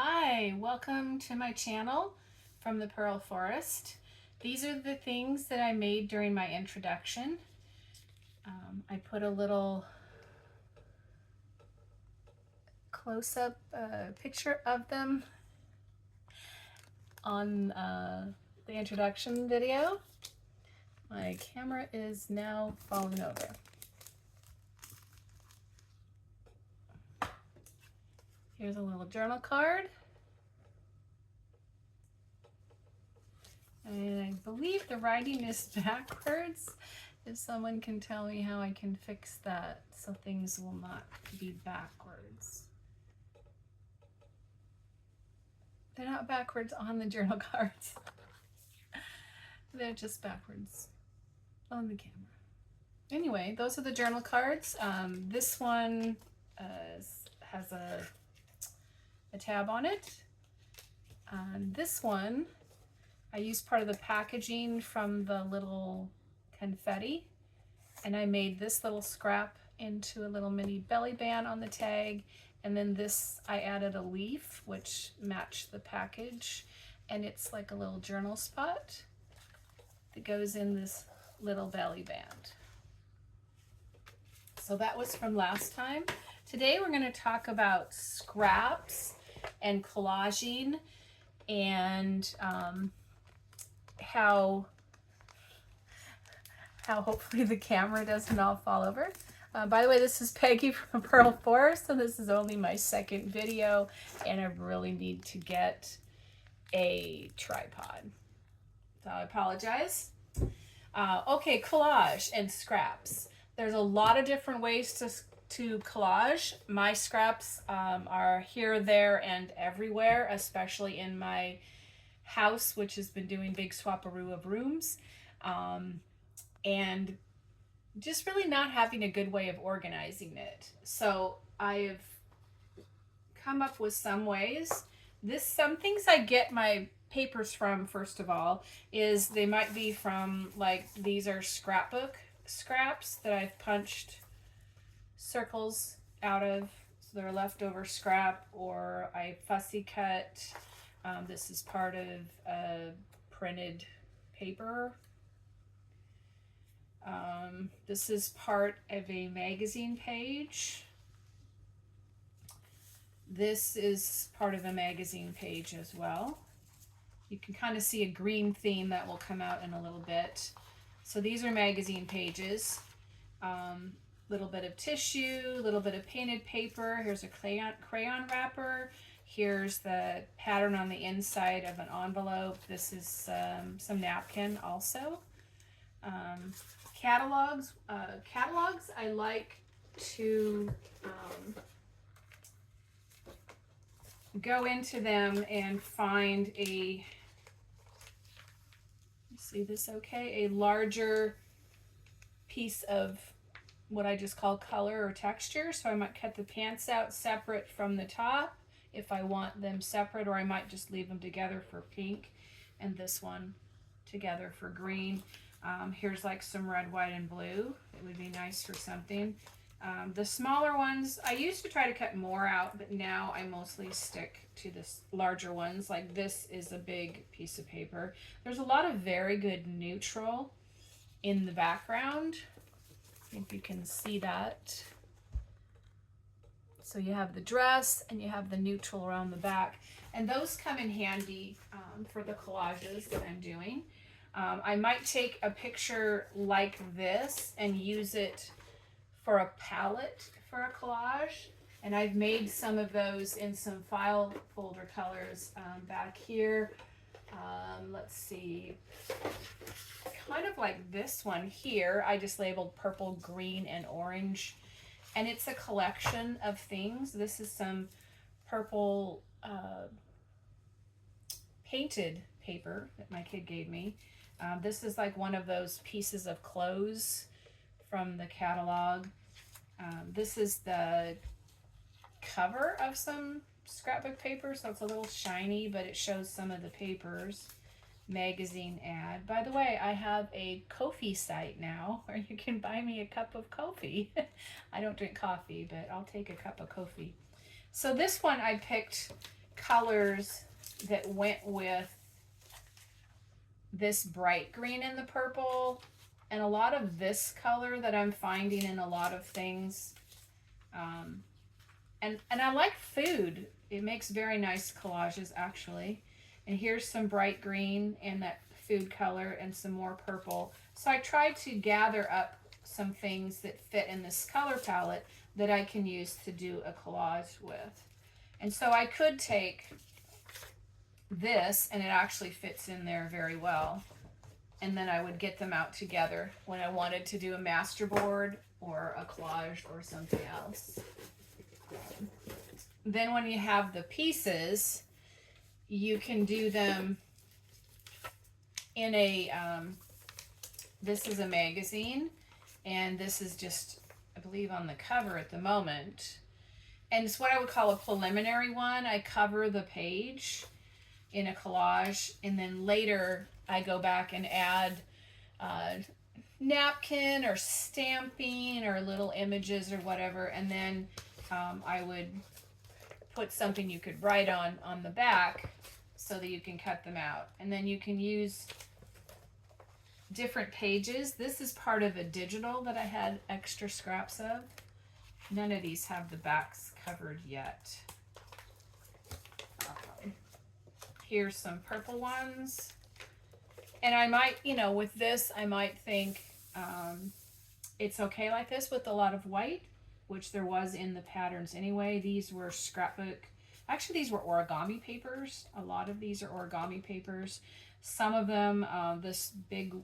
Hi, welcome to my channel from the Pearl Forest. These are the things that I made during my introduction. I put a little close-up picture of them on the introduction video. My camera is now falling over. Here's a little journal card. And I believe the writing is backwards. If someone can tell me how I can fix that so things will not be backwards. They're not backwards on the journal cards. They're just backwards on the camera. Anyway, those are the journal cards. This one has a tab on it. This one, I used part of the packaging from the little confetti, and I made this little scrap into a little mini belly band on the tag, and then this I added a leaf which matched the package, and it's like a little journal spot that goes in this little belly band. So that was from last time. Today we're going to talk about scraps and collaging and how hopefully the camera doesn't all fall over. By the way, this is Peggy from Pearl Forest, so this is only my second video, and I really need to get a tripod. So I apologize. Okay, collage and scraps. There's a lot of different ways to collage. My scraps are here, there, and everywhere, especially in my house, which has been doing big swap-a-roo of rooms, and just really not having a good way of organizing it. So I've come up with some ways. Some things I get my papers from, first of all, is they might be from, like, these are scrapbook scraps that I've punched circles out of, so they're leftover scrap, or I fussy cut. This is part of a printed paper. This is part of a magazine page. This is part of a magazine page as well. You can kind of see a green theme that will come out in a little bit. So these are magazine pages. Little bit of tissue, little bit of painted paper. Here's a crayon wrapper. Here's the pattern on the inside of an envelope. This is some napkin also. Catalogs. Catalogs, I like to go into them and find a, see this okay, a larger piece of what I just call color or texture. So I might cut the pants out separate from the top if I want them separate, or I might just leave them together for pink and this one together for green. Here's like some red, white, and blue. It would be nice for something. The smaller ones, I used to try to cut more out, but now I mostly stick to the larger ones. Like this is a big piece of paper. There's a lot of very good neutral in the background. I think you can see that. So you have the dress and you have the neutral around the back, and those come in handy for the collages that I'm doing. I might take a picture like this and use it for a palette for a collage, and I've made some of those in some file folder colors back here. Let's see, kind of like this one here, I just labeled purple, green, and orange, and it's a collection of things. This is some purple painted paper that my kid gave me. This is like one of those pieces of clothes from the catalog. This is the cover of some scrapbook paper, so it's a little shiny, but it shows some of the papers. Magazine ad. By the way, I have a Ko-fi site now where you can buy me a cup of coffee. I don't drink coffee, but I'll take a cup of coffee. So this one I picked colors that went with this bright green and the purple, and a lot of this color that I'm finding in a lot of things. And I like food. It makes very nice collages, actually. And here's some bright green and that food color and some more purple. So I tried to gather up some things that fit in this color palette that I can use to do a collage with. And so I could take this, and it actually fits in there very well. And then I would get them out together when I wanted to do a master board or a collage or something else. Then when you have the pieces, you can do them in a, this is a magazine, and this is just, I believe, on the cover at the moment. And it's what I would call a preliminary one. I cover the page in a collage, and then later I go back and add napkin or stamping or little images or whatever, and then I would put something you could write on the back so that you can cut them out. And then you can use different pages. This is part of a digital that I had extra scraps of. None of these have the backs covered yet. Here's some purple ones. And I might, you know, with this, I might think it's okay like this with a lot of white, which there was in the patterns anyway. These were scrapbook. Actually, these were origami papers. A lot of these are origami papers. Some of them, this big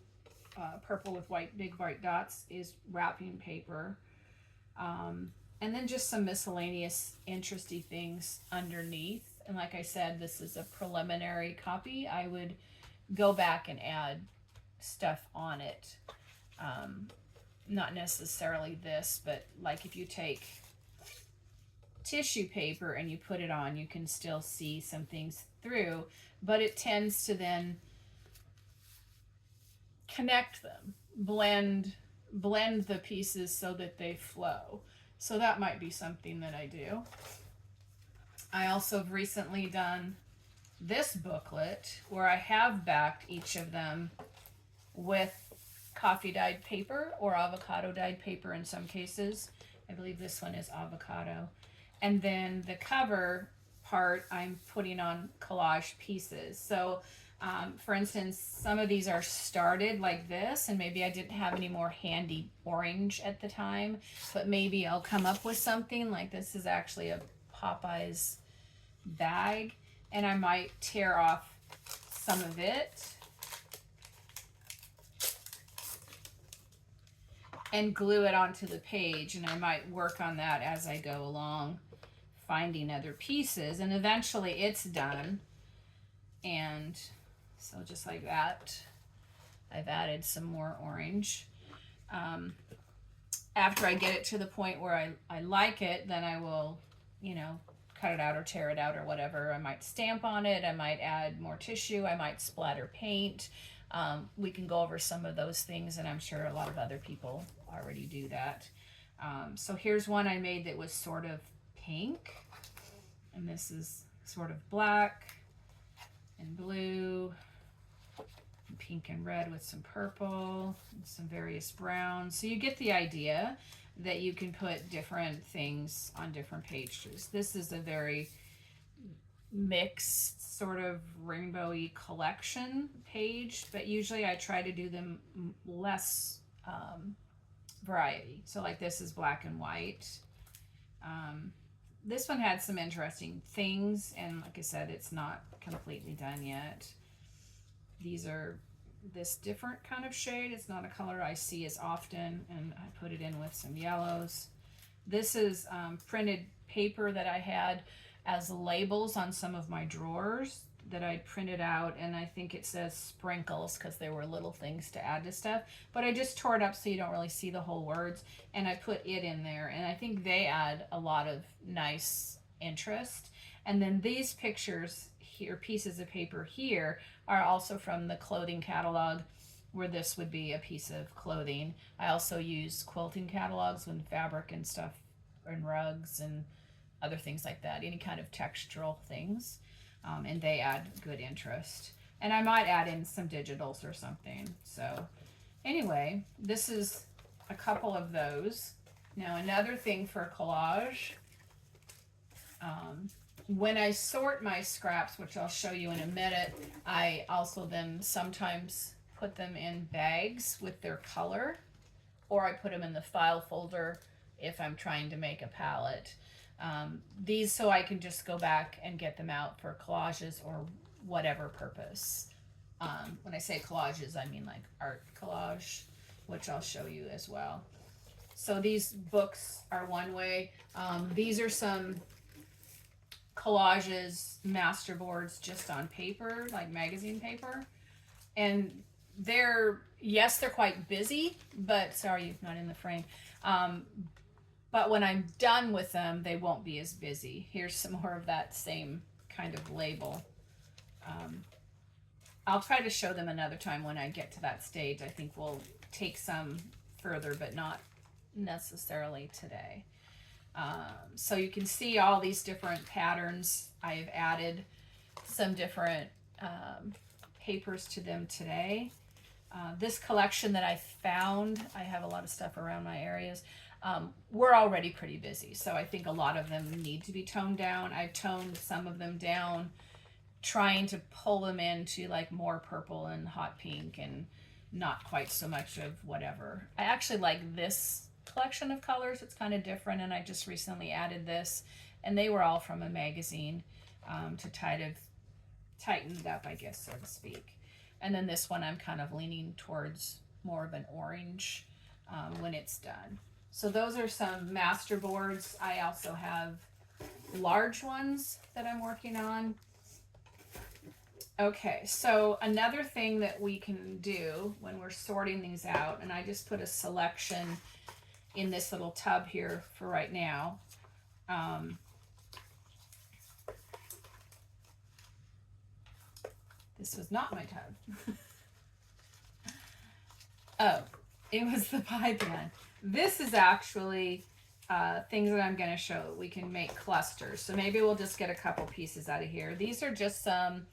purple with white, big white dots is wrapping paper. And then just some miscellaneous interesting things underneath. And like I said, this is a preliminary copy. I would go back and add stuff on it. Not necessarily this, but like if you take tissue paper and you put it on, you can still see some things through, but it tends to then connect them, blend the pieces so that they flow. So that might be something that I do. I also have recently done this booklet where I have backed each of them with coffee dyed paper or avocado dyed paper in some cases. I believe this one is avocado. And then the cover part I'm putting on collage pieces. So for instance, some of these are started like this, and maybe I didn't have any more handy orange at the time, but maybe I'll come up with something like this is actually a Popeyes bag, and I might tear off some of it and glue it onto the page, and I might work on that as I go along, finding other pieces, and eventually it's done. And so just like that, I've added some more orange. After I get it to the point where I like it, then I will, you know, cut it out or tear it out or whatever. I might stamp on it. I might add more tissue. I might splatter paint. We can go over some of those things, and I'm sure a lot of other people already do that. So here's one I made that was sort of pink, and this is sort of black and blue, and pink and red with some purple and some various browns. So you get the idea that you can put different things on different pages. This is a very mixed sort of rainbowy collection page, but usually I try to do them less variety. So like this is black and white. This one had some interesting things, and like I said, it's not completely done yet. These are this different kind of shade. It's not a color I see as often, and I put it in with some yellows. This is printed paper that I had as labels on some of my drawers that I printed out, and I think it says sprinkles because there were little things to add to stuff, but I just tore it up so you don't really see the whole words, and I put it in there, and I think they add a lot of nice interest. And then these pictures here, pieces of paper here, are also from the clothing catalog, where this would be a piece of clothing. I also use quilting catalogs when fabric and stuff and rugs and other things like that, any kind of textural things. And they add good interest. And I might add in some digitals or something. So anyway, this is a couple of those. Now another thing for collage, when I sort my scraps, which I'll show you in a minute, I also then sometimes put them in bags with their color, or I put them in the file folder if I'm trying to make a palette. These so I can just go back and get them out for collages or whatever purpose. When I say collages, I mean like art collage, which I'll show you as well. So these books are one way. These are some collages, masterboards just on paper, like magazine paper. And they're quite busy, but sorry, not in the frame. But when I'm done with them, they won't be as busy. Here's some more of that same kind of label. I'll try to show them another time when I get to that stage. I think we'll take some further, but not necessarily today. So you can see all these different patterns. I've added some different papers to them today. This collection that I found, I have a lot of stuff around my areas. We're already pretty busy, so I think a lot of them need to be toned down. I've toned some of them down, trying to pull them into like more purple and hot pink and not quite so much of whatever. I actually like this collection of colors. It's kind of different, and I just recently added this, and they were all from a magazine to tighten it up, I guess, so to speak. And then this one I'm kind of leaning towards more of an orange when it's done. So those are some master boards. I also have large ones that I'm working on. Okay, so another thing that we can do when we're sorting these out, and I just put a selection in this little tub here for right now. This was not my tub. Oh, it was the pie pan. This is actually things that I'm going to show. We can make clusters. So maybe we'll just get a couple pieces out of here. These are just some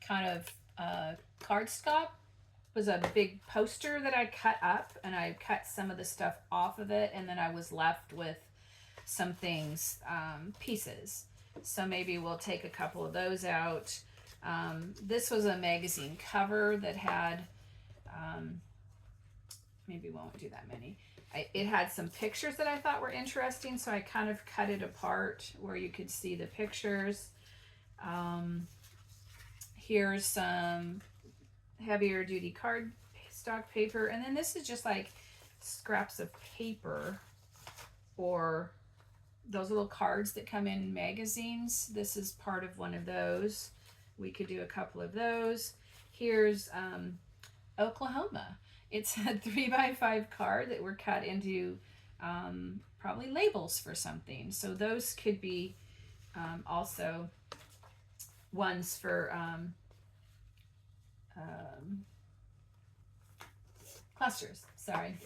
kind of cardstock. It was a big poster that I cut up, and I cut some of the stuff off of it, and then I was left with some things, pieces. So maybe we'll take a couple of those out. This was a magazine cover that had, maybe we won't do that many. It had some pictures that I thought were interesting, so I kind of cut it apart where you could see the pictures. Here's some heavier duty cardstock paper, and then this is just like scraps of paper or those little cards that come in magazines. This is part of one of those. We could do a couple of those. Here's Oklahoma. It's a 3x5 card that were cut into probably labels for something. So those could be also ones for clusters. Sorry,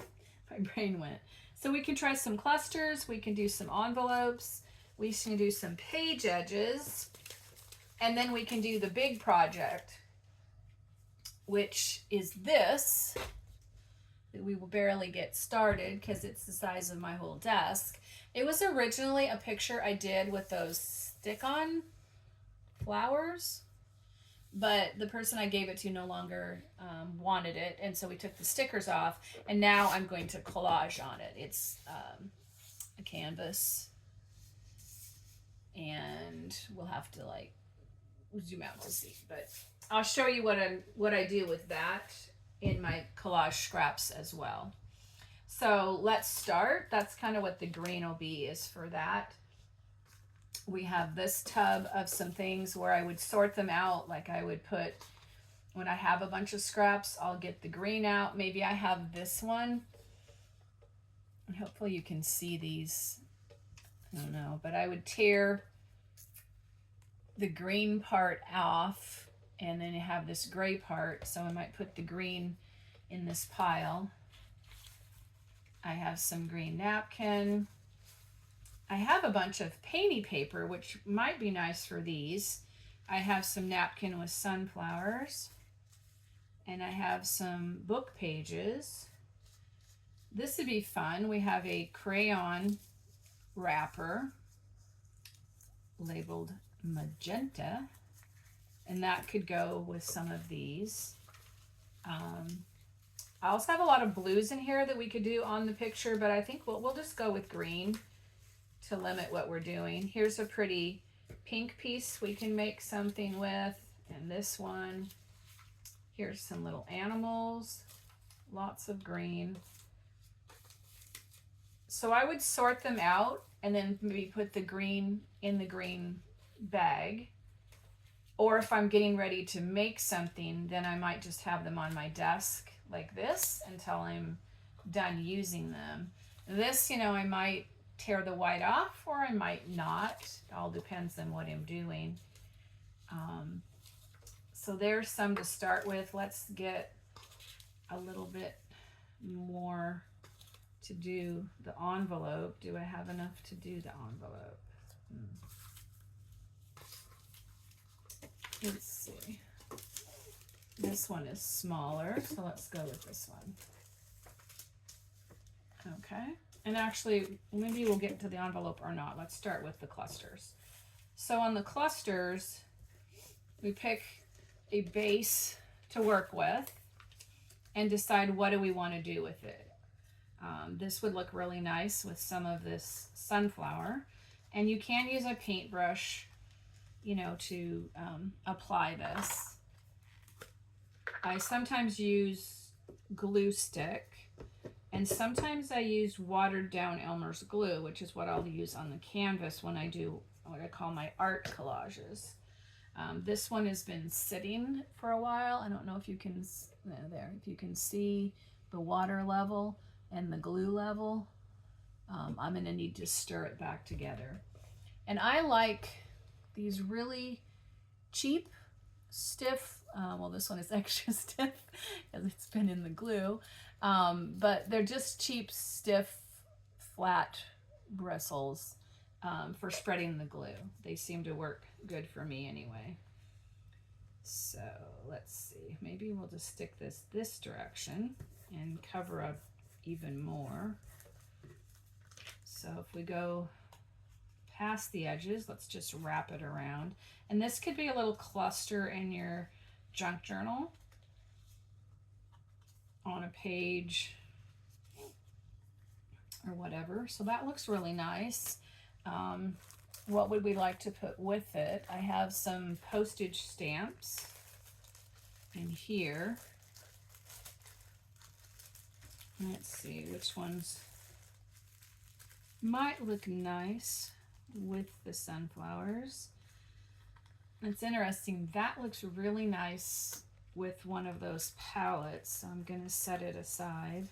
my brain went. So we can try some clusters. We can do some envelopes. We can do some page edges. And then we can do the big project, which is this. We will barely get started because it's the size of my whole desk. It was originally a picture I did with those stick-on flowers, but the person I gave it to no longer wanted it, and so we took the stickers off, and now I'm going to collage on it. It's a canvas, and we'll have to like zoom out to see, but I'll show you what I do with that in my collage scraps as well. So let's start. That's kind of what the green will be is for that. We have this tub of some things where I would sort them out. Like I would put, when I have a bunch of scraps, I'll get the green out. Maybe I have this one. And hopefully you can see these. I don't know, but I would tear the green part off, and then you have this gray part, so I might put the green in this pile. I have some green napkin. I have a bunch of painty paper, which might be nice for these. I have some napkin with sunflowers, and I have some book pages. This would be fun. We have a crayon wrapper labeled magenta, and that could go with some of these. I also have a lot of blues in here that we could do on the picture, but I think we'll just go with green to limit what we're doing. Here's a pretty pink piece we can make something with, and this one. Here's some little animals, lots of green. So I would sort them out and then maybe put the green in the green bag. Or if I'm getting ready to make something, then I might just have them on my desk like this until I'm done using them. This, you know, I might tear the white off or I might not. It all depends on what I'm doing. So there's some to start with. Let's get a little bit more to do the envelope. Do I have enough to do the envelope? Let's see. This one is smaller, so let's go with this one. Okay, and actually, maybe we'll get to the envelope or not. Let's start with the clusters. So on the clusters, we pick a base to work with and decide what do we want to do with it. This would look really nice with some of this sunflower, and you can use a paintbrush, you know, to apply this. I sometimes use glue stick, and sometimes I use watered down Elmer's glue, which is what I'll use on the canvas when I do what I call my art collages. This one has been sitting for a while. I don't know if you can, if you can see the water level and the glue level. I'm gonna need to stir it back together. And I like these really cheap, stiff, well, this one is extra stiff because it's been in the glue, but they're just cheap, stiff, flat bristles for spreading the glue. They seem to work good for me anyway. So let's see, maybe we'll just stick this direction and cover up even more. So if we go past the edges, let's just wrap it around. And this could be a little cluster in your junk journal on a page or whatever. So that looks really nice. What would we like to put with it? I have some postage stamps in here. Let's see which ones might look nice with the sunflowers. It's interesting, that looks really nice with one of those palettes, so I'm going to set it aside.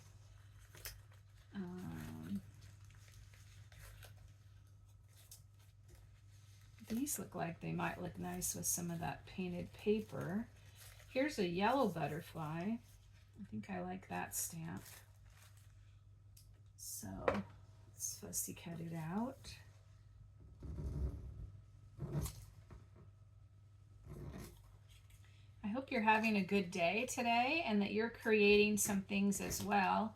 These look like they might look nice with some of that painted paper. Here's a yellow butterfly. I think I like that stamp. So let's fussy cut it out. I hope you're having a good day today and that you're creating some things as well.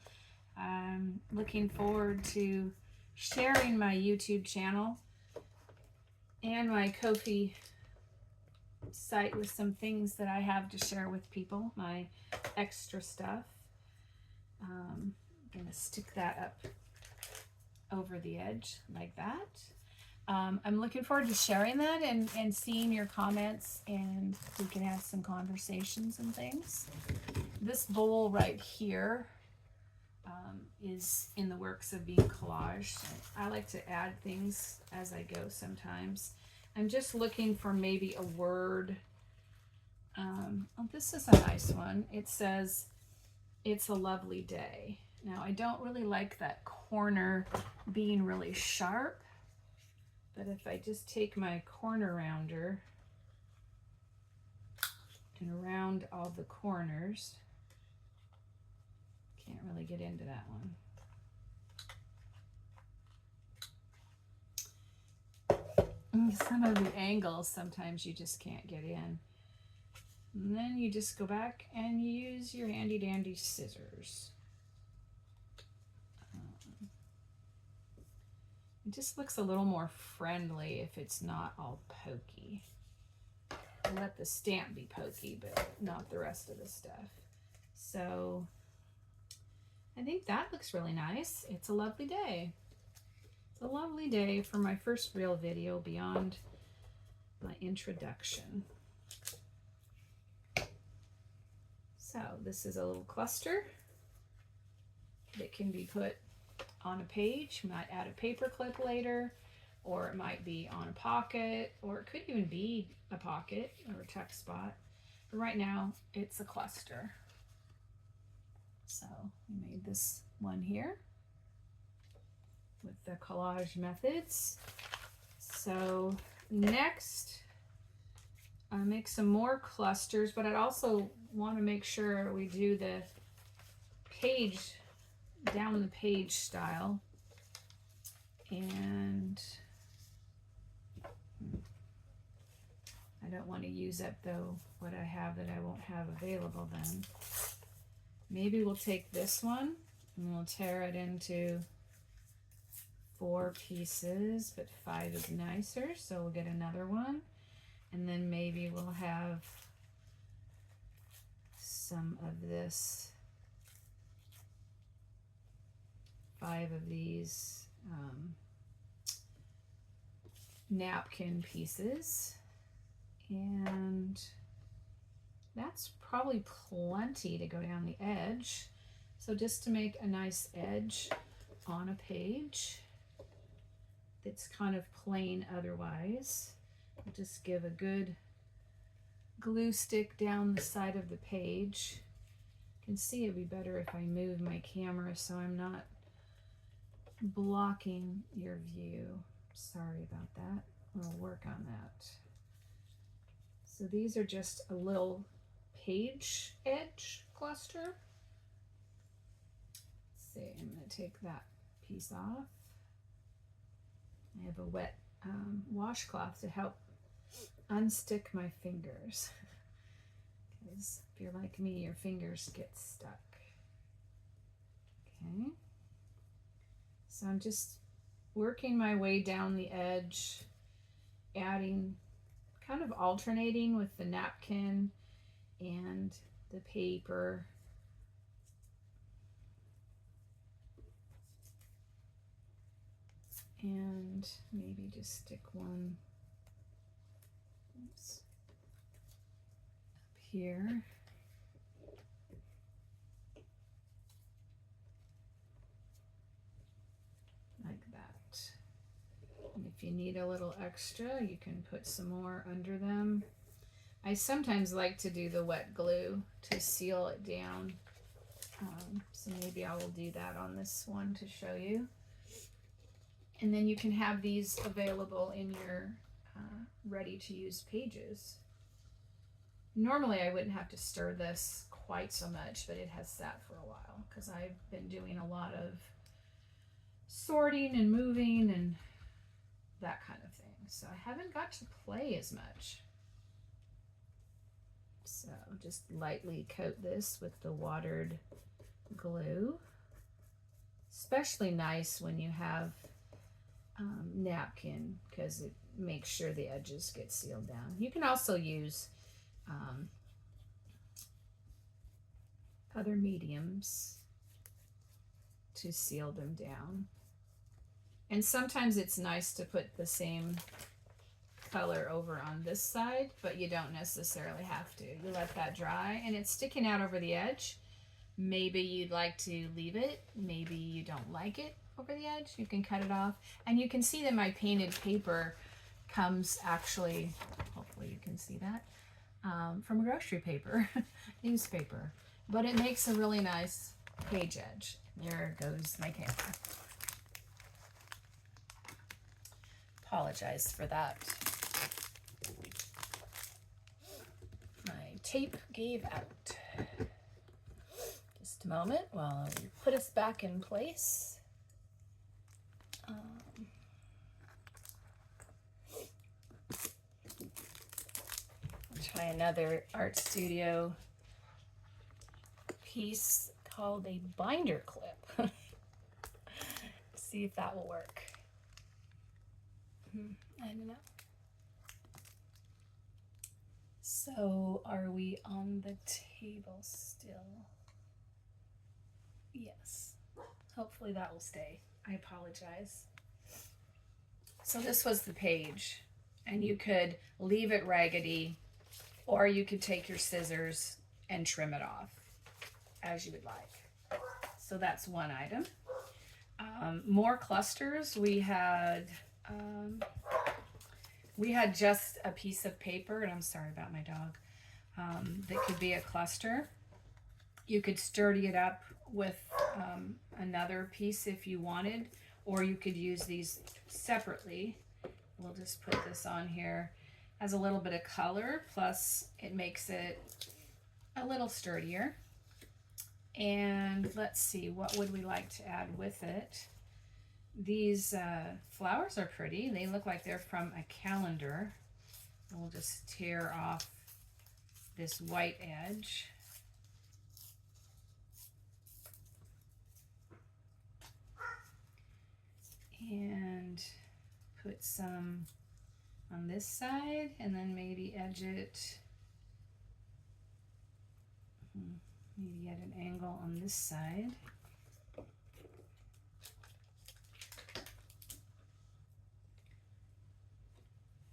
I'm looking forward to sharing my YouTube channel and my Ko-fi site with some things that I have to share with people, my extra stuff. I'm gonna stick that up over the edge like that. I'm looking forward to sharing that and seeing your comments, and we can have some conversations and things. This bowl right here is in the works of being collaged. I like to add things as I go sometimes. I'm just looking for maybe a word. Oh, this is a nice one. It says, "It's a lovely day." Now, I don't really like that corner being really sharp, but if I just take my corner rounder and round all the corners, can't really get into that one. some of the angles, sometimes you just can't get in. And then you just go back and use your handy dandy scissors. It just looks a little more friendly if it's not all pokey. Let the stamp be pokey, but not the rest of the stuff. So I think that looks really nice. It's a lovely day. It's a lovely day for my first real video beyond my introduction. So this is a little cluster that can be put on a page. You might add a paper clip later, or it might be on a pocket, or it could even be a pocket or a tuck spot. But right now it's a cluster. So we made this one here with the collage methods. So next, I'll make some more clusters, but I'd also want to make sure we do the page, down the page style. And I don't want to use up though what I have that I won't have available then. Maybe we'll take this one and we'll tear it into 4 pieces, but 5 is nicer, so we'll get another one. And then maybe we'll have some of this, 5 of these napkin pieces. And that's probably plenty to go down the edge. So just to make a nice edge on a page that's kind of plain otherwise, I'll just give a good glue stick down the side of the page. You can see it'd be better if I move my camera so I'm not blocking your view. Sorry about that. We'll work on that. So these are just a little page edge cluster. Let's see, I'm going to take that piece off. I have a wet washcloth to help unstick my fingers. Because if you're like me, your fingers get stuck. Okay. So I'm just working my way down the edge, adding, kind of alternating with the napkin and the paper. And maybe just stick one, oops, up here. Like that. And if you need a little extra, you can put some more under them. I sometimes like to do the wet glue to seal it down. So maybe I will do that on this one to show you. And then you can have these available in your ready to use pages. Normally I wouldn't have to stir this quite so much, but it has sat for a while because I've been doing a lot of sorting and moving and that kind of thing. So I haven't got to play as much. So just lightly coat this with the watered glue. Especially nice when you have napkin because it makes sure the edges get sealed down. You can also use other mediums to seal them down. And sometimes it's nice to put the same color over on this side, but you don't necessarily have to. You let that dry and it's sticking out over the edge. Maybe you'd like to leave it. Maybe you don't like it over the edge. You can cut it off. And you can see that my painted paper comes actually, hopefully you can see that, from grocery paper, newspaper. But it makes a really nice page edge. There goes my camera. Apologize for that. My tape gave out. Just a moment while we put us back in place. try another art studio piece called a binder clip. See if that will work. I don't know. So are we on the table still? Yes. Hopefully that will stay. I apologize. So this was the page, and you could leave it raggedy, or you could take your scissors and trim it off as you would like. So that's one item. More clusters. We had just a piece of paper, and I'm sorry about my dog, that could be a cluster. You could sturdy it up with another piece if you wanted, or you could use these separately. We'll just put this on here as a little bit of color, plus it makes it a little sturdier. And let's see, what would we like to add with it? These flowers are pretty. They look like they're from a calendar. We'll just tear off this white edge. And put some on this side, and then maybe edge it, maybe at an angle on this side.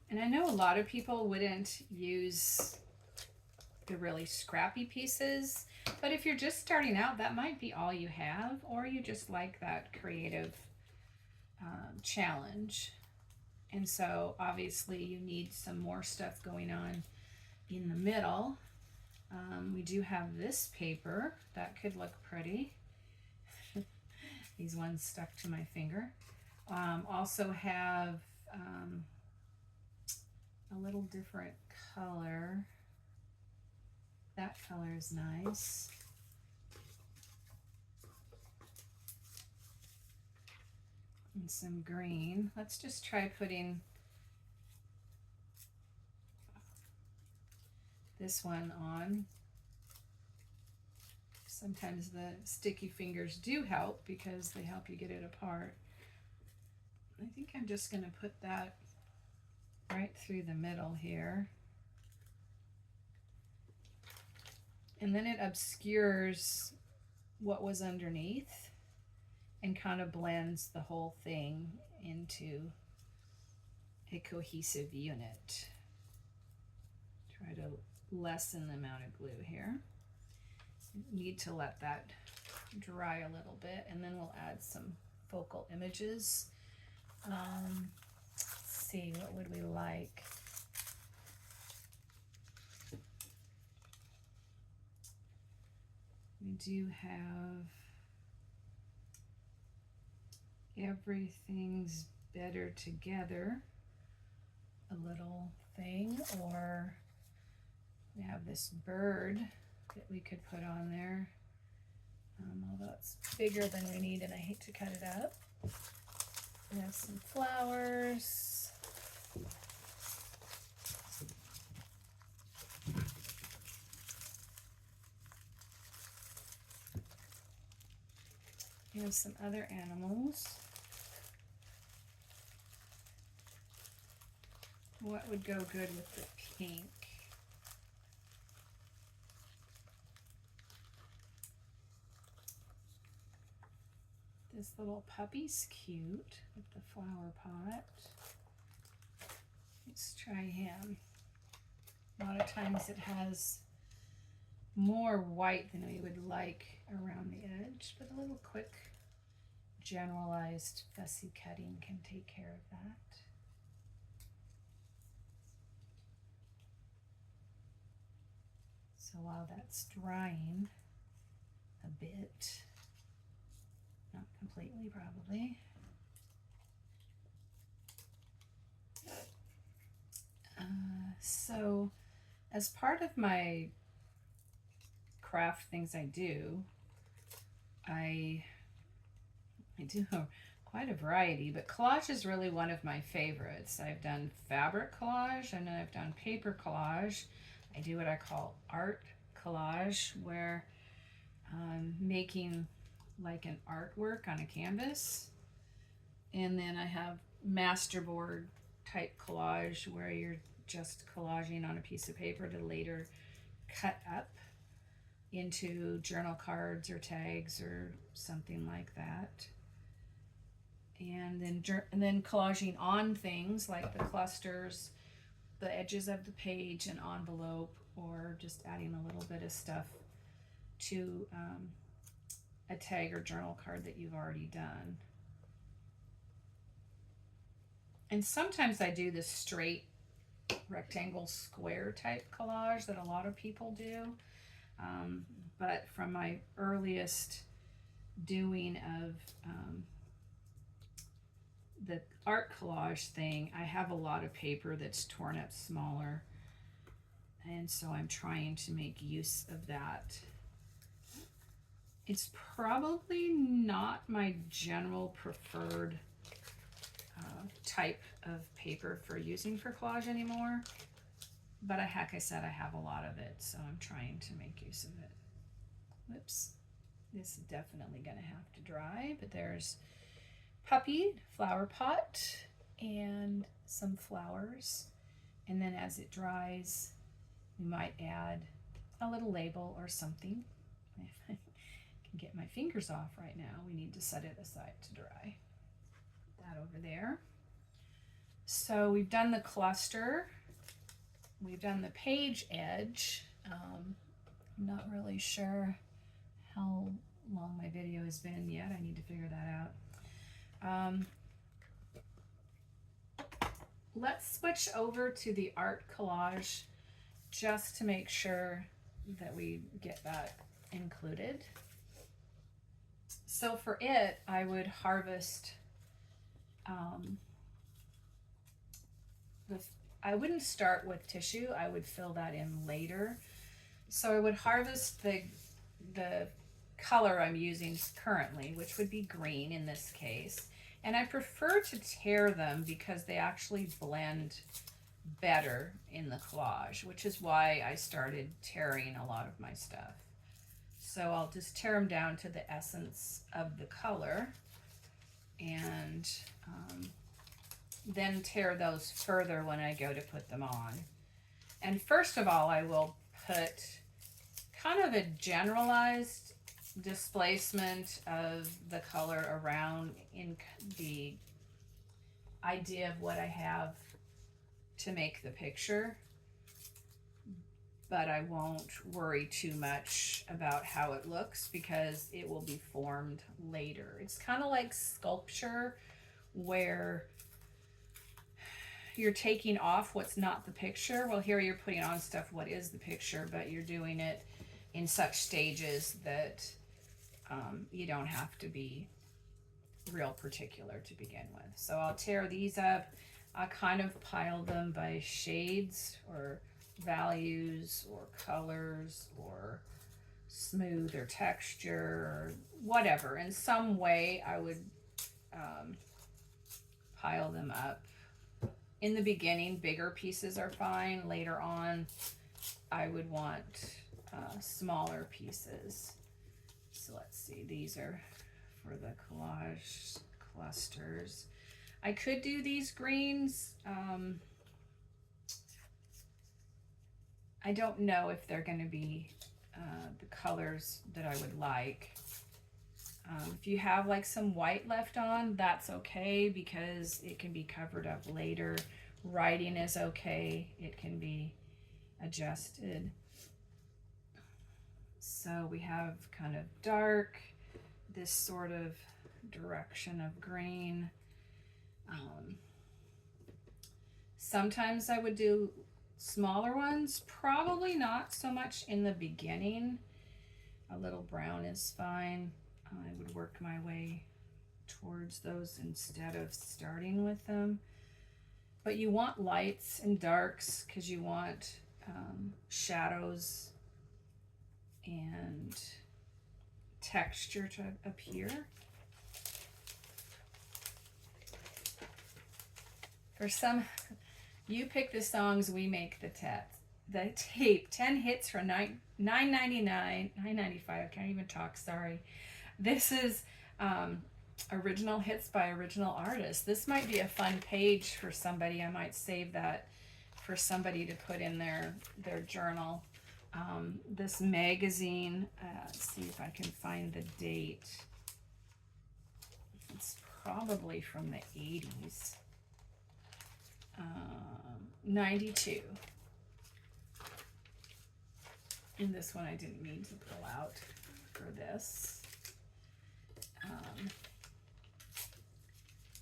And I know a lot of people wouldn't use the really scrappy pieces, but if you're just starting out, that might be all you have, or you just like that creative challenge. And so obviously you need some more stuff going on in the middle. We do have this paper that could look pretty. These ones stuck to my finger. Also have a little different color. That color is nice. And some green. Let's just try putting this one on. Sometimes the sticky fingers do help because they help you get it apart. I think I'm just going to put that right through the middle here. And then it obscures what was underneath and kind of blends the whole thing into a cohesive unit. Try to lessen the amount of glue here. Need to let that dry a little bit, and then we'll add some focal images. Let's see, what would we like? We do have everything's better together, a little thing, or we have this bird that we could put on there, although it's bigger than we need and I hate to cut it up. We have some flowers. We have some other animals. What would go good with the pink? This little puppy's cute with the flower pot. Let's try him. A lot of times it has more white than we would like around the edge, but a little quick generalized fussy cutting can take care of that. So while that's drying a bit, not completely probably, so as part of my craft things I do quite a variety, but collage is really one of my favorites. I've done fabric collage and I've done paper collage, I do what I call art collage, where I'm making like an artwork on a canvas. And then I have masterboard type collage, where you're just collaging on a piece of paper to later cut up into journal cards or tags or something like that. And then collaging on things like the clusters, the edges of the page, an envelope, or just adding a little bit of stuff to a tag or journal card that you've already done. And sometimes I do this straight rectangle square type collage that a lot of people do. But from my earliest doing of the art collage thing, I have a lot of paper that's torn up smaller. And so I'm trying to make use of that. It's probably not my general preferred type of paper for using for collage anymore, but like I said, I have a lot of it, so I'm trying to make use of it. Whoops, this is definitely gonna have to dry, but there's puppy, flower pot, and some flowers. And then as it dries, we might add a little label or something. If I can get my fingers off right now, we need to set it aside to dry. That over there. So we've done the cluster, we've done the page edge. I'm not really sure how long my video has been yet. I need to figure that out. Let's switch over to the art collage just to make sure that we get that included. So for it, I would harvest I wouldn't start with tissue, I would fill that in later. So I would harvest the color I'm using currently, which would be green in this case. And I prefer to tear them because they actually blend better in the collage, which is why I started tearing a lot of my stuff. So I'll just tear them down to the essence of the color, and then tear those further when I go to put them on. And first of all, I will put kind of a generalized displacement of the color around in the idea of what I have to make the picture, but I won't worry too much about how it looks because it will be formed later. It's kind of like sculpture, where you're taking off what's not the picture. Well, here you're putting on stuff what is the picture, but you're doing it in such stages that you don't have to be real particular to begin with. So I'll tear these up. I kind of pile them by shades or values or colors or smooth or texture or whatever. In some way I would pile them up. In the beginning, bigger pieces are fine. Later on, I would want smaller pieces. So let's see, these are for the collage clusters. I could do these greens. I don't know if they're going to be the colors that I would like. If you have like some white left on, that's okay because it can be covered up later. Writing is okay. It can be adjusted. So we have kind of dark, this sort of direction of green. Sometimes I would do smaller ones, probably not so much in the beginning. A little brown is fine. I would work my way towards those instead of starting with them. But you want lights and darks because you want shadows and texture to appear. For some, you pick the songs, we make the the tape, 10 hits for $9.99, $9.95. I can't even talk, sorry. This is original hits by original artists. This might be a fun page for somebody. I might save that for somebody to put in their journal. This magazine, let's see if I can find the date. It's probably from the 80s. 92. And this one I didn't mean to pull out for this.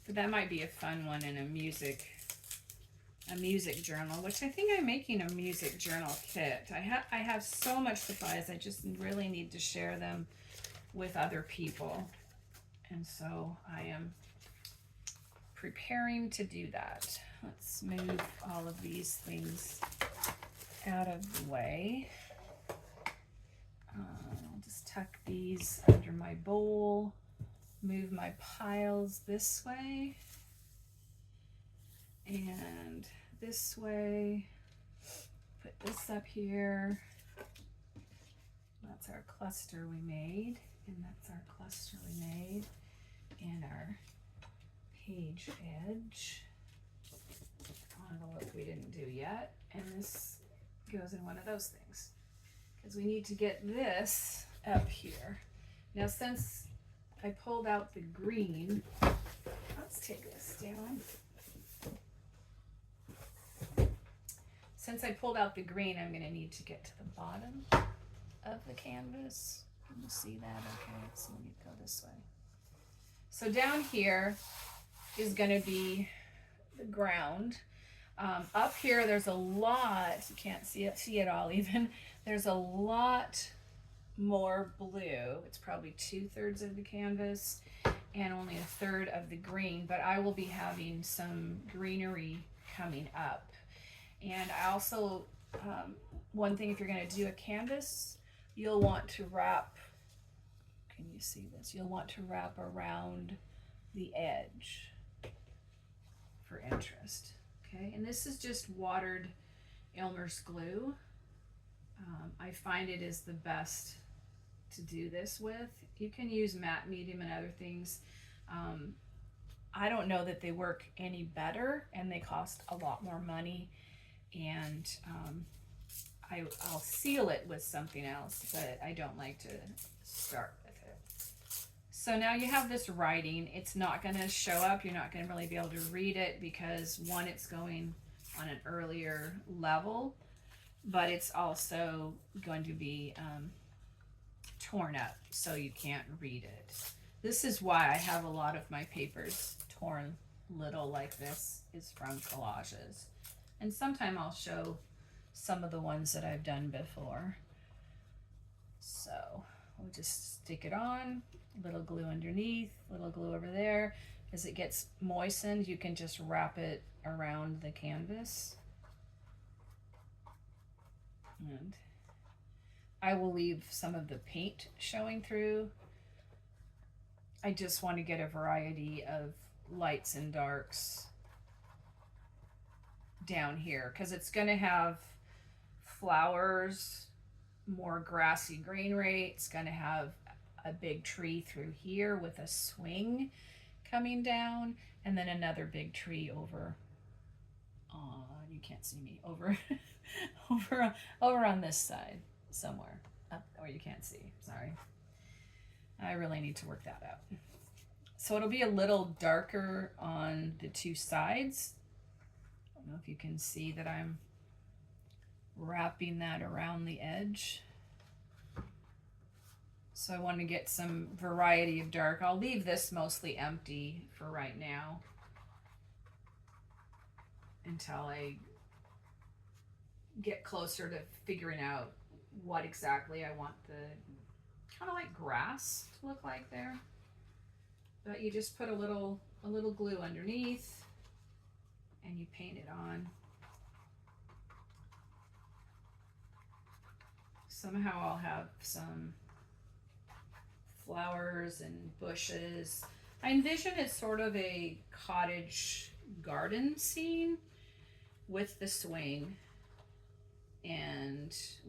But that might be a fun one in a music journal, which I think I'm making a music journal kit. I have so much supplies, I just really need to share them with other people. And so I am preparing to do that. Let's move all of these things out of the way. I'll just tuck these under my bowl, move my piles this way and this way, put this up here. That's our cluster we made, and that's our cluster we made, and our page edge. Envelope we didn't do yet, and this goes in one of those things because we need to get this up here. Now since I pulled out the green, let's take this down. Since I pulled out the green, I'm going to need to get to the bottom of the canvas. Can you see that? Okay, so we need to go this way. So down here is going to be the ground. Up here, there's a lot, you can't see it all even, there's a lot more blue. It's probably 2/3 of the canvas and only 1/3 of the green, but I will be having some greenery coming up. And I also, one thing, if you're going to do a canvas, you'll want to wrap, can you see this? You'll want to wrap around the edge for interest. Okay, and this is just watered Elmer's glue. I find it is the best to do this with. You can use matte medium and other things. I don't know that they work any better, and they cost a lot more money. And I'll seal it with something else, but I don't like to start with it. So now you have this writing. It's not going to show up. You're not going to really be able to read it because, one, it's going on an earlier level, but it's also going to be torn up, so you can't read it. This is why I have a lot of my papers torn little like this, is from collages. And sometime I'll show some of the ones that I've done before. So we'll just stick it on, little glue underneath, little glue over there. As it gets moistened, you can just wrap it around the canvas. And I will leave some of the paint showing through. I just want to get a variety of lights and darks down here because it's going to have flowers, more grassy greenery. It's going to have a big tree through here with a swing coming down, and then another big tree over, you can't see me, over over on this side somewhere up where you can't see. Sorry, I really need to work that out. So it'll be a little darker on the two sides. I don't know if you can see that I'm wrapping that around the edge. So I want to get some variety of dark. I'll leave this mostly empty for right now until I get closer to figuring out what exactly I want the kind of like grass to look like there. But you just put a little glue underneath and you paint it on. Somehow I'll have some flowers and bushes. I envision it's sort of a cottage garden scene with the swing, and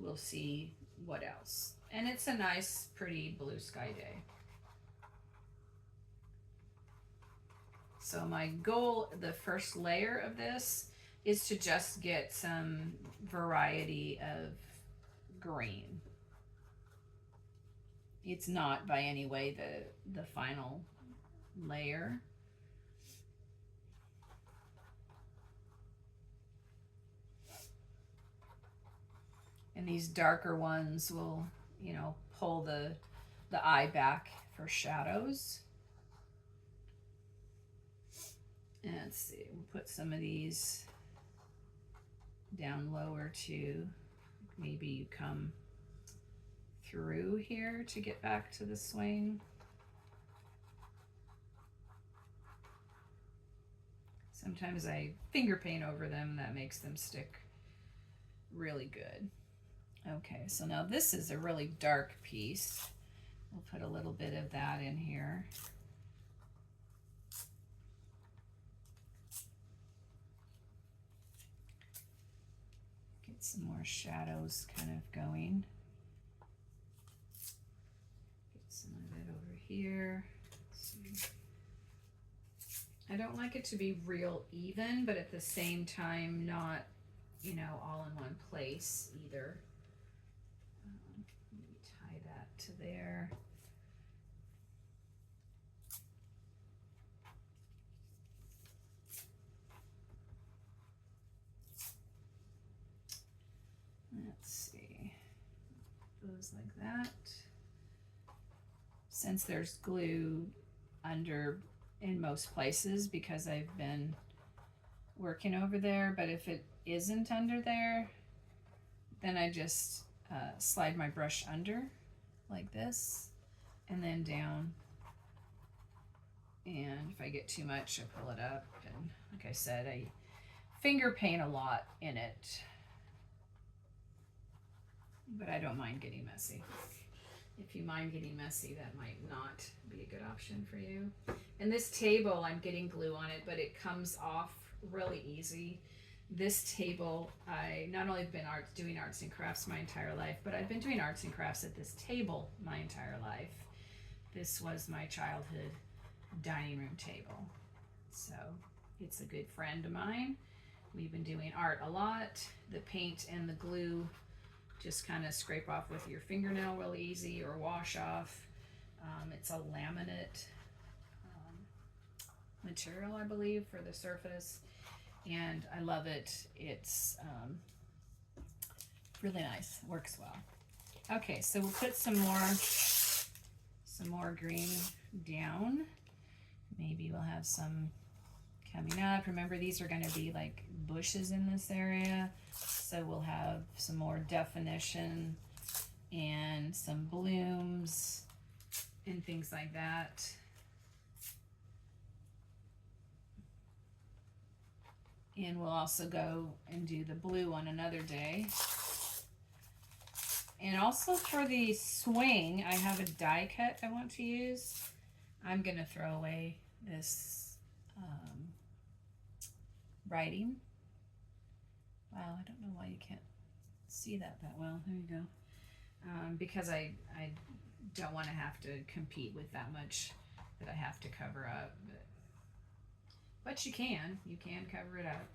we'll see what else. And it's a nice, pretty blue sky day. So my goal, the first layer of this, is to just get some variety of green. It's not by any way the final layer. And these darker ones will, you know, pull the eye back for shadows. And let's see, we'll put some of these down lower too. Maybe you come through here to get back to the swing. Sometimes I finger paint over them, that makes them stick really good. Okay, so now this is a really dark piece. We'll put a little bit of that in here. Get some more shadows kind of going. Get some of it over here. Let's see. I don't like it to be real even, but at the same time not, you know, all in one place either. Let me tie that to there. Let's see, goes like that. Since there's glue under in most places because I've been working over there, but if it isn't under there, then I just slide my brush under like this and then down, and if I get too much I pull it up, and like I said, I finger paint a lot in it, but I don't mind getting messy. If you mind getting messy, that might not be a good option for you. And this table, I'm getting glue on it, but it comes off really easy. This table, I not only have been doing arts and crafts my entire life, but I've been doing arts and crafts at this table my entire life. This was my childhood dining room table. So it's a good friend of mine. We've been doing art a lot. The paint and the glue just kind of scrape off with your fingernail really easy, or wash off. It's a laminate material, I believe, for the surface, and I love it. It's really nice, works well. Okay, so we'll put some more green down. Maybe we'll have some coming up. Remember, these are going to be like bushes in this area, so we'll have some more definition and some blooms and things like that. And we'll also go and do the blue on another day. And also for the swing, I have a die cut I want to use. I'm going to throw away this writing. Wow, I don't know why you can't see that well. There you go. Because I don't want to have to compete with that much that I have to cover up. But you can cover it up.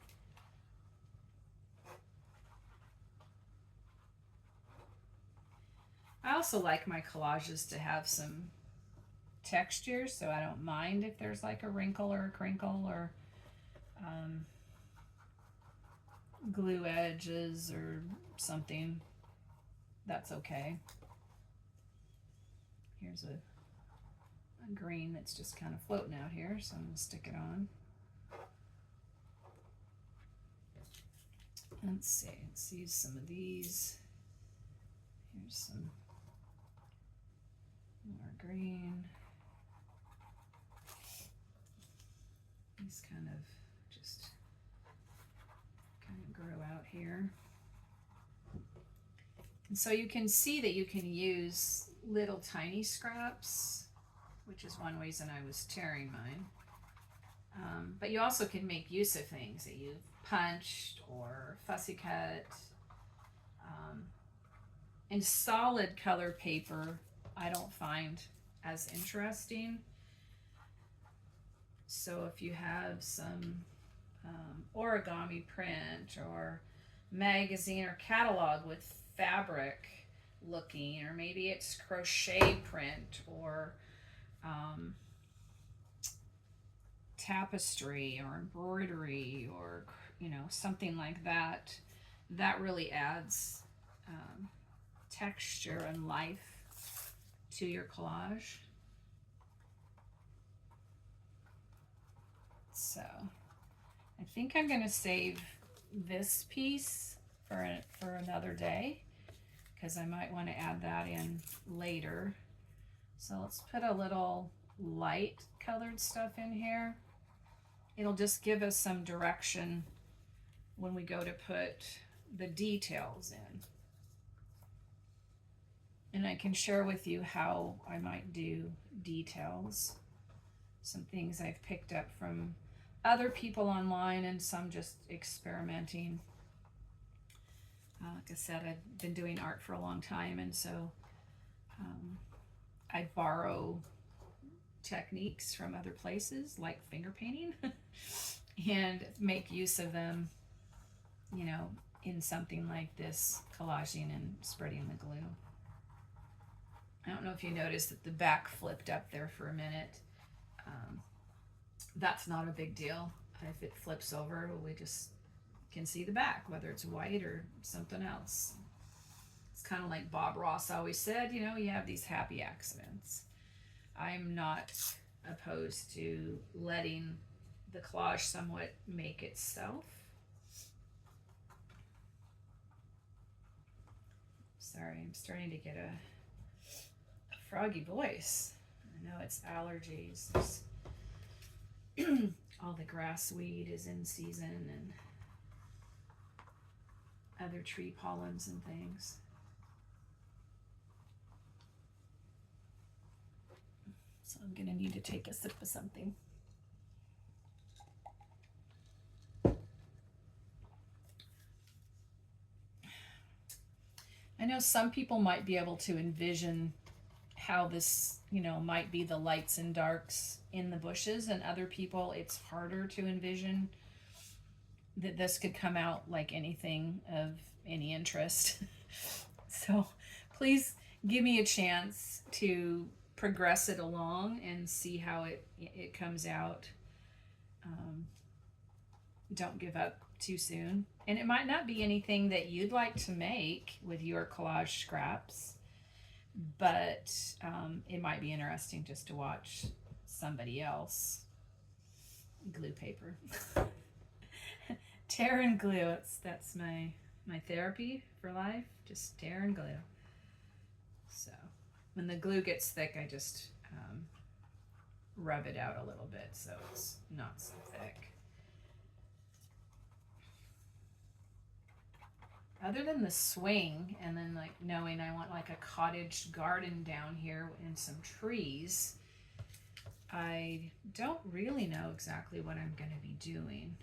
I also like my collages to have some texture, so I don't mind if there's like a wrinkle or a crinkle or glue edges or something. That's okay. Here's a green that's just kind of floating out here, so I'm going to stick it on. Let's see, let's use some of these. Here's some more green. These kind of grow out here. And so you can see that you can use little tiny scraps, which is one reason I was tearing mine. But you also can make use of things that you've punched or fussy cut. And solid color paper, I don't find as interesting. So if you have some origami print or magazine or catalog with fabric looking, or maybe it's crochet print or tapestry or embroidery or something like that, that really adds texture and life to your collage. So I think I'm going to save this piece for another day, because I might want to add that in later. So let's put a little light colored stuff in here. It'll just give us some direction when we go to put the details in. And I can share with you how I might do details. Some things I've picked up from other people online and some just experimenting. Like I said, I've been doing art for a long time, and so I borrow techniques from other places, like finger painting, and make use of them, in something like this, collaging and spreading the glue. I don't know if you noticed that the back flipped up there for a minute. That's not a big deal. If it flips over, we just can see the back, whether it's white or something else. It's kind of like Bob Ross always said, you have these happy accidents. I'm not opposed to letting the collage somewhat make itself. Sorry, I'm starting to get a froggy voice. I know it's allergies. All the grass weed is in season, and other tree pollens and things. So I'm gonna need to take a sip of something. I know some people might be able to envision how this, might be the lights and darks in the bushes, and other people it's harder to envision that this could come out like anything of any interest. So please give me a chance to progress it along and see how it comes out. Don't give up too soon. And it might not be anything that you'd like to make with your collage scraps, but it might be interesting just to watch somebody else glue paper. Tear and glue. That's my therapy for life. Just tear and glue. So when the glue gets thick, I just rub it out a little bit so it's not so thick. Other than the swing, and then like knowing I want like a cottage garden down here and some trees, I don't really know exactly what I'm going to be doing.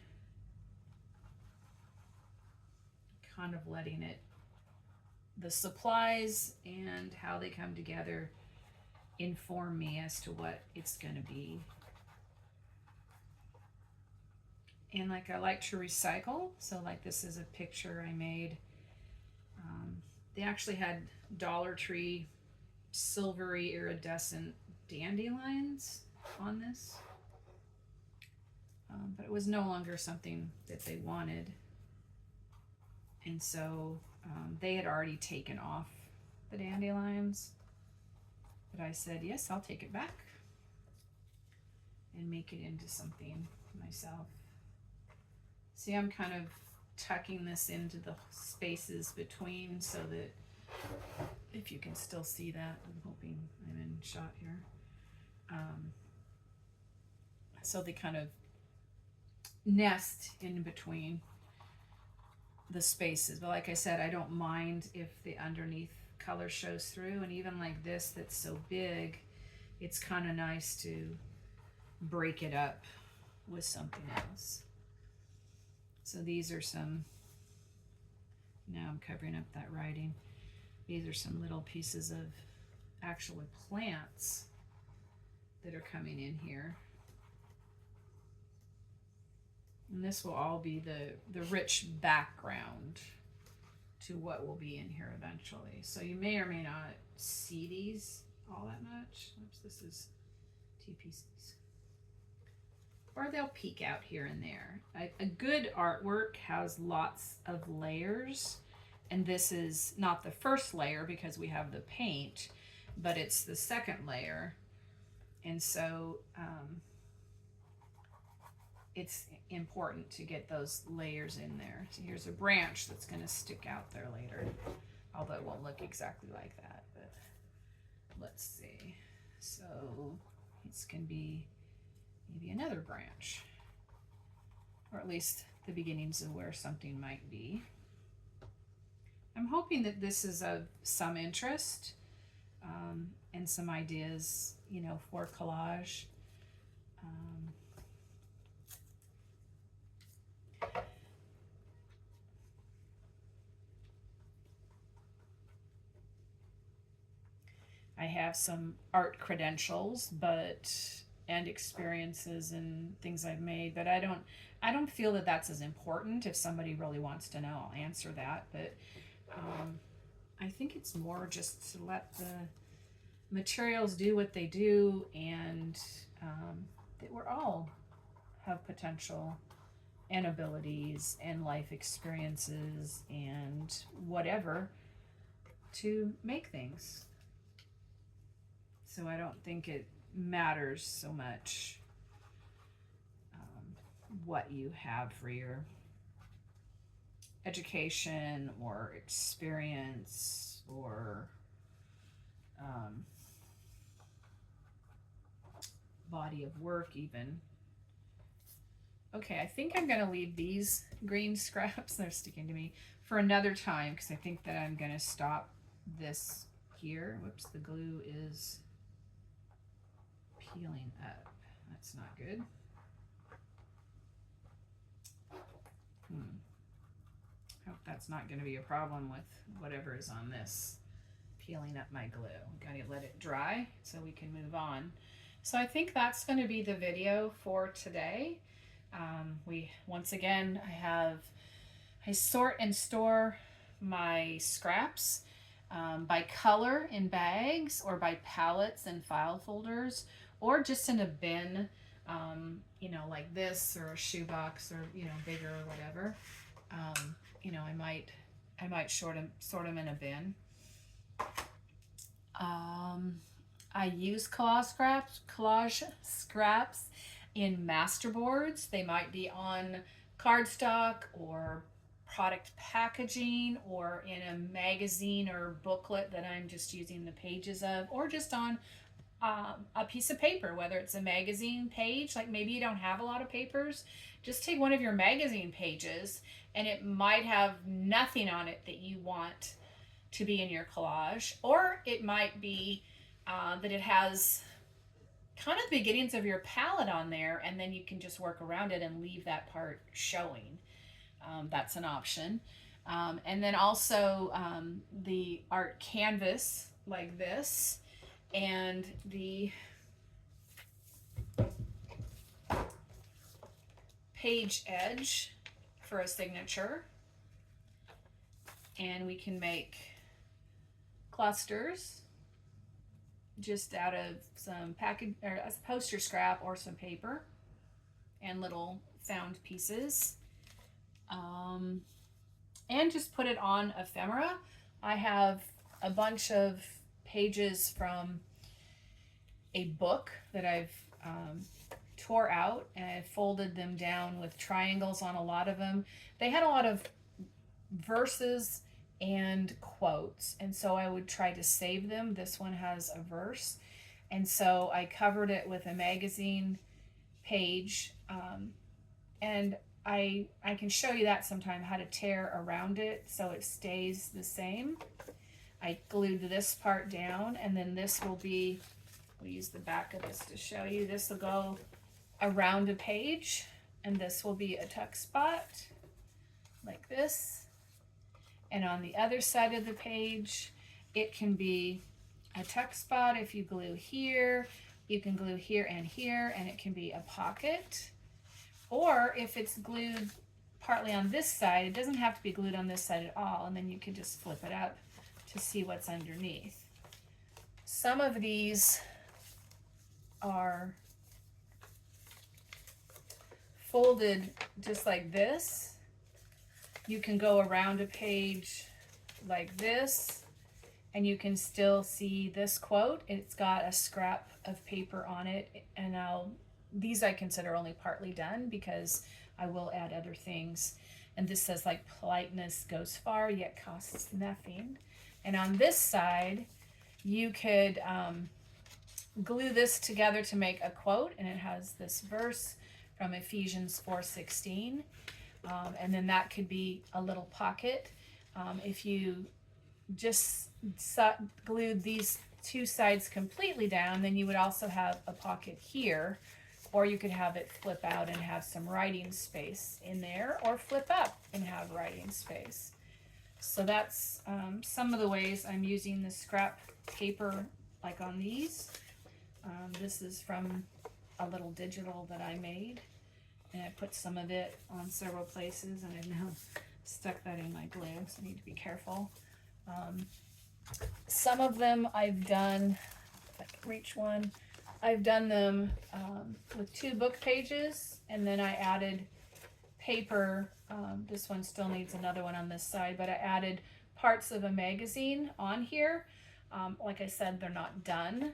Kind of letting the supplies and how they come together inform me as to what it's going to be. And like I like to recycle, so like this is a picture I made. They actually had Dollar Tree silvery iridescent dandelions on this, but it was no longer something that they wanted, and so they had already taken off the dandelions, but I said, yes, I'll take it back and make it into something myself. See, I'm kind of tucking this into the spaces between so that, if you can still see that, I'm hoping I'm in shot here. So they kind of nest in between the spaces. But like I said, I don't mind if the underneath color shows through, and even like this that's so big, it's kind of nice to break it up with something else. So these are some, now I'm covering up that writing. These are some little pieces of actual plants that are coming in here. And this will all be the rich background to what will be in here eventually. So you may or may not see these all that much. Oops, this is two pieces. Or they'll peek out here and there. A good artwork has lots of layers. And this is not the first layer because we have the paint, but it's the second layer. And so it's important to get those layers in there. So here's a branch that's going to stick out there later, although it won't look exactly like that, but let's see. So it's going to be maybe another branch, or at least the beginnings of where something might be. I'm hoping that this is of some interest and some ideas, you know, for collage. I have some art credentials, and experiences and things I've made, but I don't feel that that's as important. If somebody really wants to know, I'll answer that. But I think it's more just to let the materials do what they do, and that we're all have potential and abilities and life experiences and whatever to make things. So I don't think it matters so much what you have for your education or experience or body of work even. Okay, I think I'm going to leave these green scraps, they're sticking to me, for another time because I think that I'm going to stop this here. Whoops, the glue is peeling up. That's not good. Hope that's not going to be a problem with whatever is on this peeling up my glue. Gotta let it dry so we can move on. So I think that's going to be the video for today. Once again, I sort and store my scraps by color in bags, or by palettes and file folders, or just in a bin, you know, like this, or a shoebox, or, you know, bigger or whatever. You know, I might sort them in a bin. I use collage scraps in masterboards. They might be on cardstock or product packaging, or in a magazine or booklet that I'm just using the pages of, or just on a piece of paper, whether it's a magazine page, like maybe you don't have a lot of papers, just take one of your magazine pages and it might have nothing on it that you want to be in your collage, or it might be that it has kind of the beginnings of your palette on there, and then you can just work around it and leave that part showing. That's an option. And then also the art canvas like this, and the page edge for a signature. And we can make clusters just out of some package or a poster scrap or some paper, and little found pieces. And just put it on ephemera. I have a bunch of pages from a book that I've tore out, and I folded them down with triangles on a lot of them. They had a lot of verses and quotes, and so I would try to save them. This one has a verse, and so I covered it with a magazine page, and I can show you that sometime, how to tear around it so it stays the same. I glued this part down, and then this will be, we'll use the back of this to show you, this will go around a page, and this will be a tuck spot like this, and on the other side of the page, It can be a tuck spot if you glue here. You can glue here, and it can be a pocket. Or if it's glued partly on this side, it doesn't have to be glued on this side at all, and then you can just flip it up to see what's underneath. Some of these are folded just like this. You can go around a page like this, and you can still see this quote. It's got a scrap of paper on it, and these I consider only partly done because I will add other things. And this says like politeness goes far yet costs nothing. And on this side, you could glue this together to make a quote, and it has this verse from Ephesians 4:16, and then that could be a little pocket. If you just glued these two sides completely down, then you would also have a pocket here, or you could have it flip out and have some writing space in there, or flip up and have writing space. So that's some of the ways I'm using the scrap paper, like on these. This is from a little digital that I made, and I put some of it on several places, and I've now stuck that in my glue, so I need to be careful. Some of them I've done, if I can reach one, I've done them with 2 book pages, and then I added paper. This one still needs another one on this side, but I added parts of a magazine on here. Like I said, they're not done,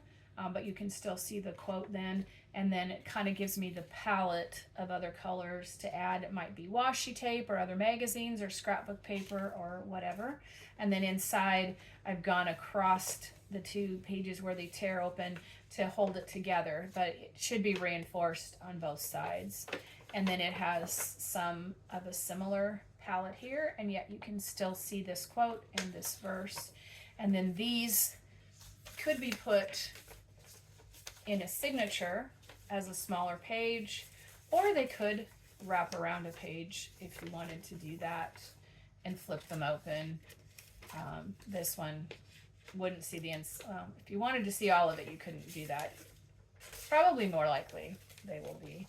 but you can still see the quote then, and then it kind of gives me the palette of other colors to add. It might be washi tape or other magazines or scrapbook paper or whatever. And then inside, I've gone across the 2 pages where they tear open to hold it together, but it should be reinforced on both sides. And then it has some of a similar palette here, and yet you can still see this quote and this verse. And then these could be put in a signature as a smaller page, or they could wrap around a page if you wanted to do that and flip them open. This one wouldn't see the if you wanted to see all of it, you couldn't do that. Probably more likely they will be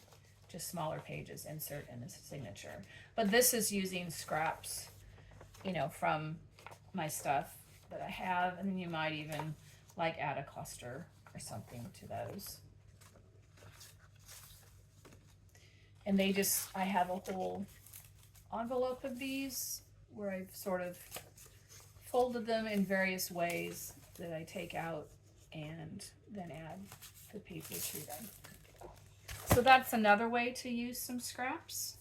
just smaller pages, insert in a signature. But this is using scraps, from my stuff that I have, and then you might even like add a cluster or something to those. And I have a whole envelope of these where I've sort of folded them in various ways that I take out and then add the paper to them. So that's another way to use some scraps.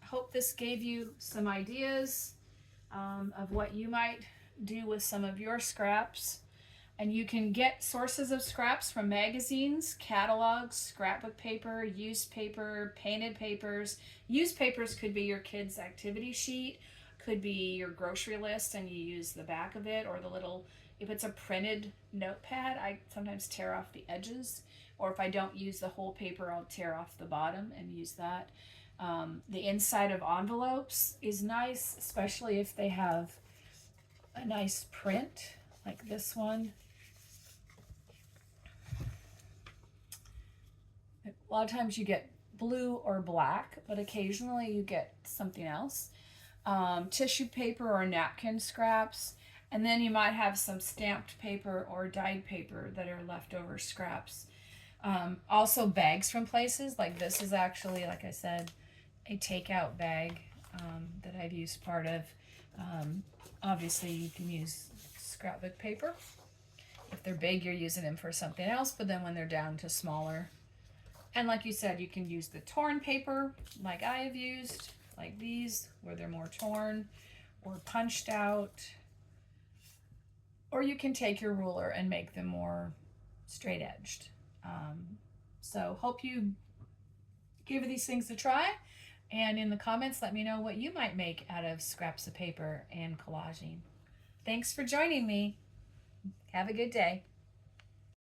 I hope this gave you some ideas of what you might do with some of your scraps. And you can get sources of scraps from magazines, catalogs, scrapbook paper, used paper, painted papers. Used papers could be your kid's activity sheet, could be your grocery list, and you use the back of it, or the little, if it's a printed notepad, I sometimes tear off the edges, or if I don't use the whole paper, I'll tear off the bottom and use that. The inside of envelopes is nice, especially if they have a nice print, like this one. A lot of times you get blue or black, but occasionally you get something else. Tissue paper or napkin scraps, and then you might have some stamped paper or dyed paper that are leftover scraps. Also bags from places, like this is actually, like I said, a takeout bag that I've used part of. Obviously you can use scrapbook paper. If they're big, you're using them for something else, but then when they're down to smaller, and like you said, you can use the torn paper like I have used, like these, where they're more torn or punched out. Or you can take your ruler and make them more straight edged. So hope you give these things a try. And in the comments, let me know what you might make out of scraps of paper and collaging. Thanks for joining me. Have a good day.